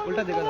উল্টা দিকে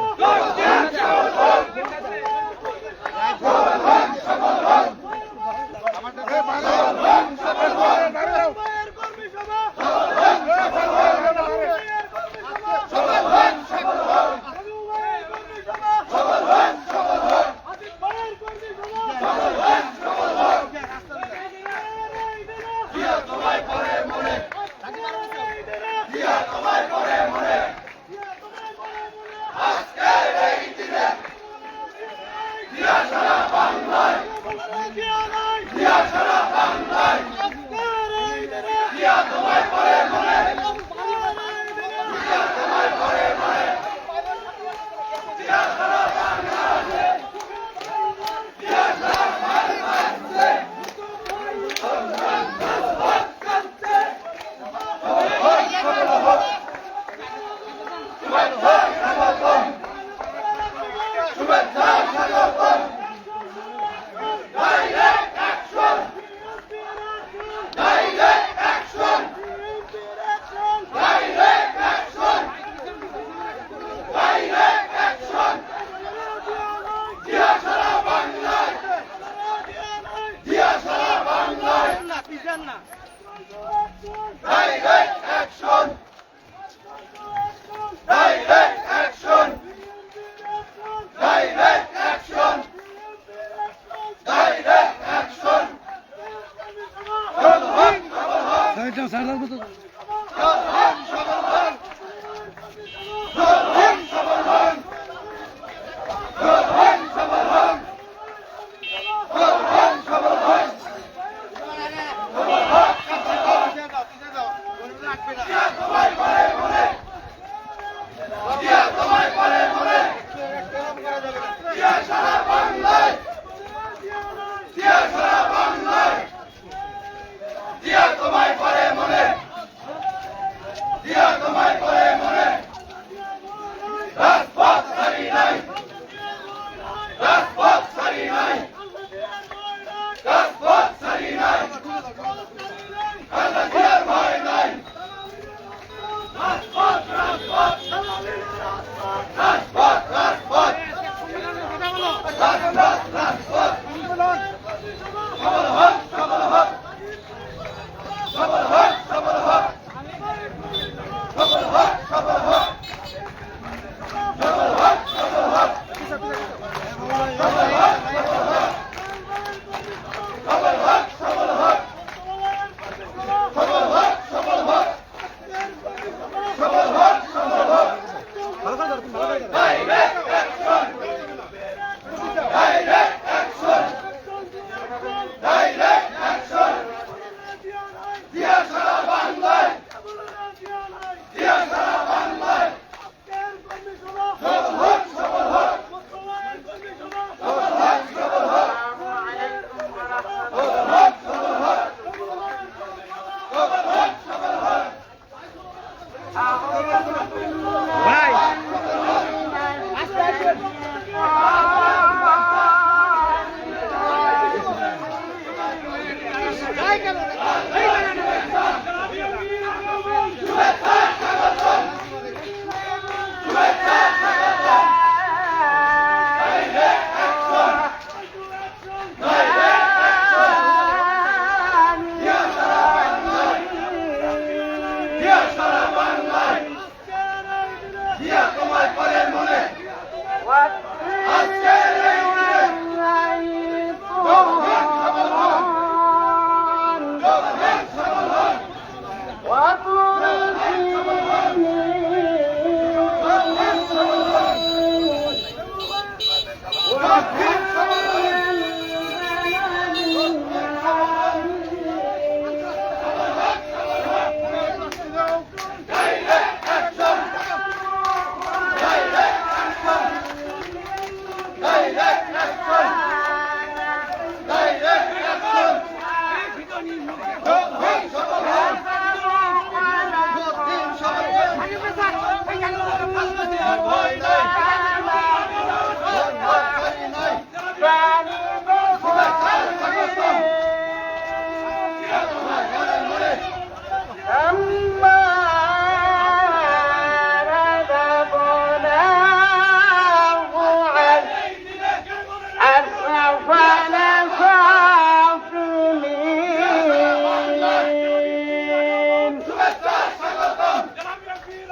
What?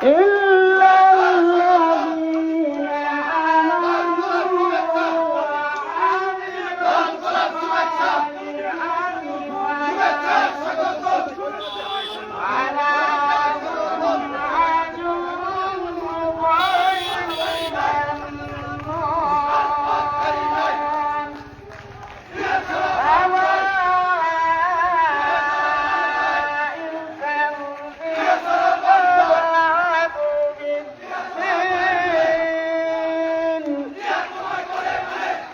إلا الذين آمنوا وعملوا الصالحات فلهم أجر غير ممنون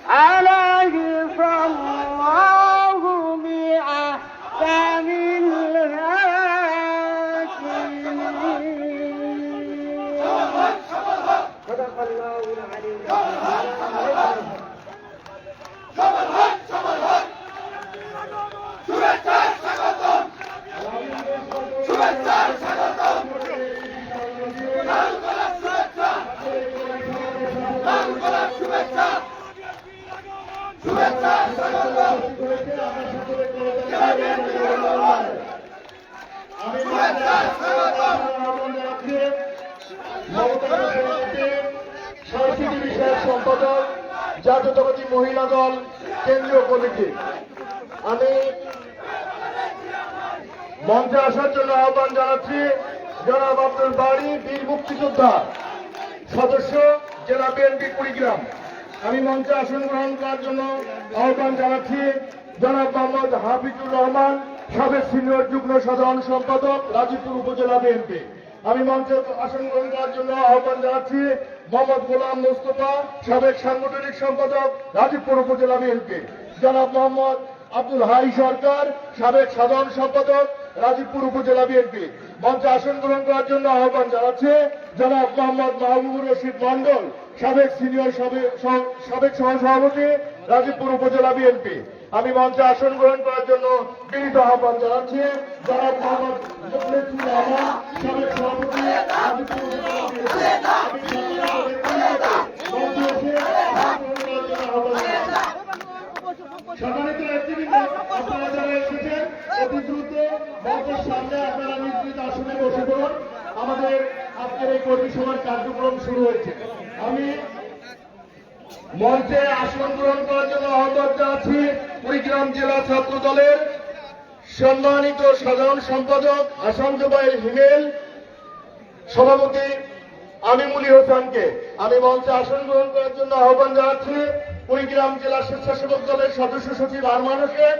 أليس الله بأحكم الحاكمين صدق الله العلي العظيم সংস্কৃতি বিষয়ক সম্পাদক জাতীয়তাবাদী মহিলা দল কেন্দ্রীয় কমিটি। আমি মঞ্চে আসার জন্য আহ্বান জানাচ্ছি জনাব আব্দুল বারী, বীর মুক্তিযোদ্ধা, সদস্য জেলা বিএনপি কুড়িগ্রাম। আমি মঞ্চে আসন গ্রহণ করার জন্য আহ্বান জানাচ্ছি জনাব মোহাম্মদ হাফিজুর রহমান, সাবেক সিনিয়র যুগ্ম সাধারণ সম্পাদক, রাজীবপুর উপজেলা বিএনপি। আমি মঞ্চে আসন গ্রহণ করার জন্য আহ্বান জানাচ্ছি মোহাম্মদ গোলাম মোস্তফা, সাবেক সাংগঠনিক সম্পাদক, রাজীবপুর উপজেলা বিএনপি। জনাব মোহাম্মদ আব্দুল হাই সরকার, সাবেক সাধারণ সম্পাদক, রাজীবপুর উপজেলা বিএনপি। মঞ্চে আসন গ্রহণ করার জন্য আহ্বান জানাচ্ছে জনাব মোহাম্মদ মাহবুবুর রশিদ মন্ডল, সাবেক সিনিয়র সাবেক সহসভাপতি, রাজীবপুর উপজেলা বিএনপি। আমি মঞ্চে আসন গ্রহণ করার জন্য বিনীত আহ্বান জানাচ্ছি জনাব মোহাম্মদ মুখলেসুর রহমান, সাবেক সভাপতি, রাজীবপুর উপজেলা বিএনপি। মঞ্চে এসে আসন গ্রহণ করার জন্য আহ্বান জানাচ্ছি। সম্মানিত নেতৃবৃন্দ, আপনারা যারা এসেছেন অতি দ্রুত মঞ্চের সামনে আপনারা নিজ নিজ আসনে বসে পড়ুন। আমাদের আজকের এই কর্মী সভার কার্যক্রম শুরু হয়েছে। আমি মঞ্চে আসন গ্রহণ করার জন্য আহ্বান জানাচ্ছি কুড়িগ্রাম জেলা ছাত্র দলের সম্মানিত সাধারণ সম্পাদক আসাম জুবাইর হিমেল, সভাপতি আমিমুলি হোসেনকে। আমি মঞ্চে আসন গ্রহণ করার জন্য আহ্বান জানাচ্ছি কুড়িগ্রাম জেলা স্বেচ্ছাসেবক দলের সদস্য সচিব আরমান হোসেন,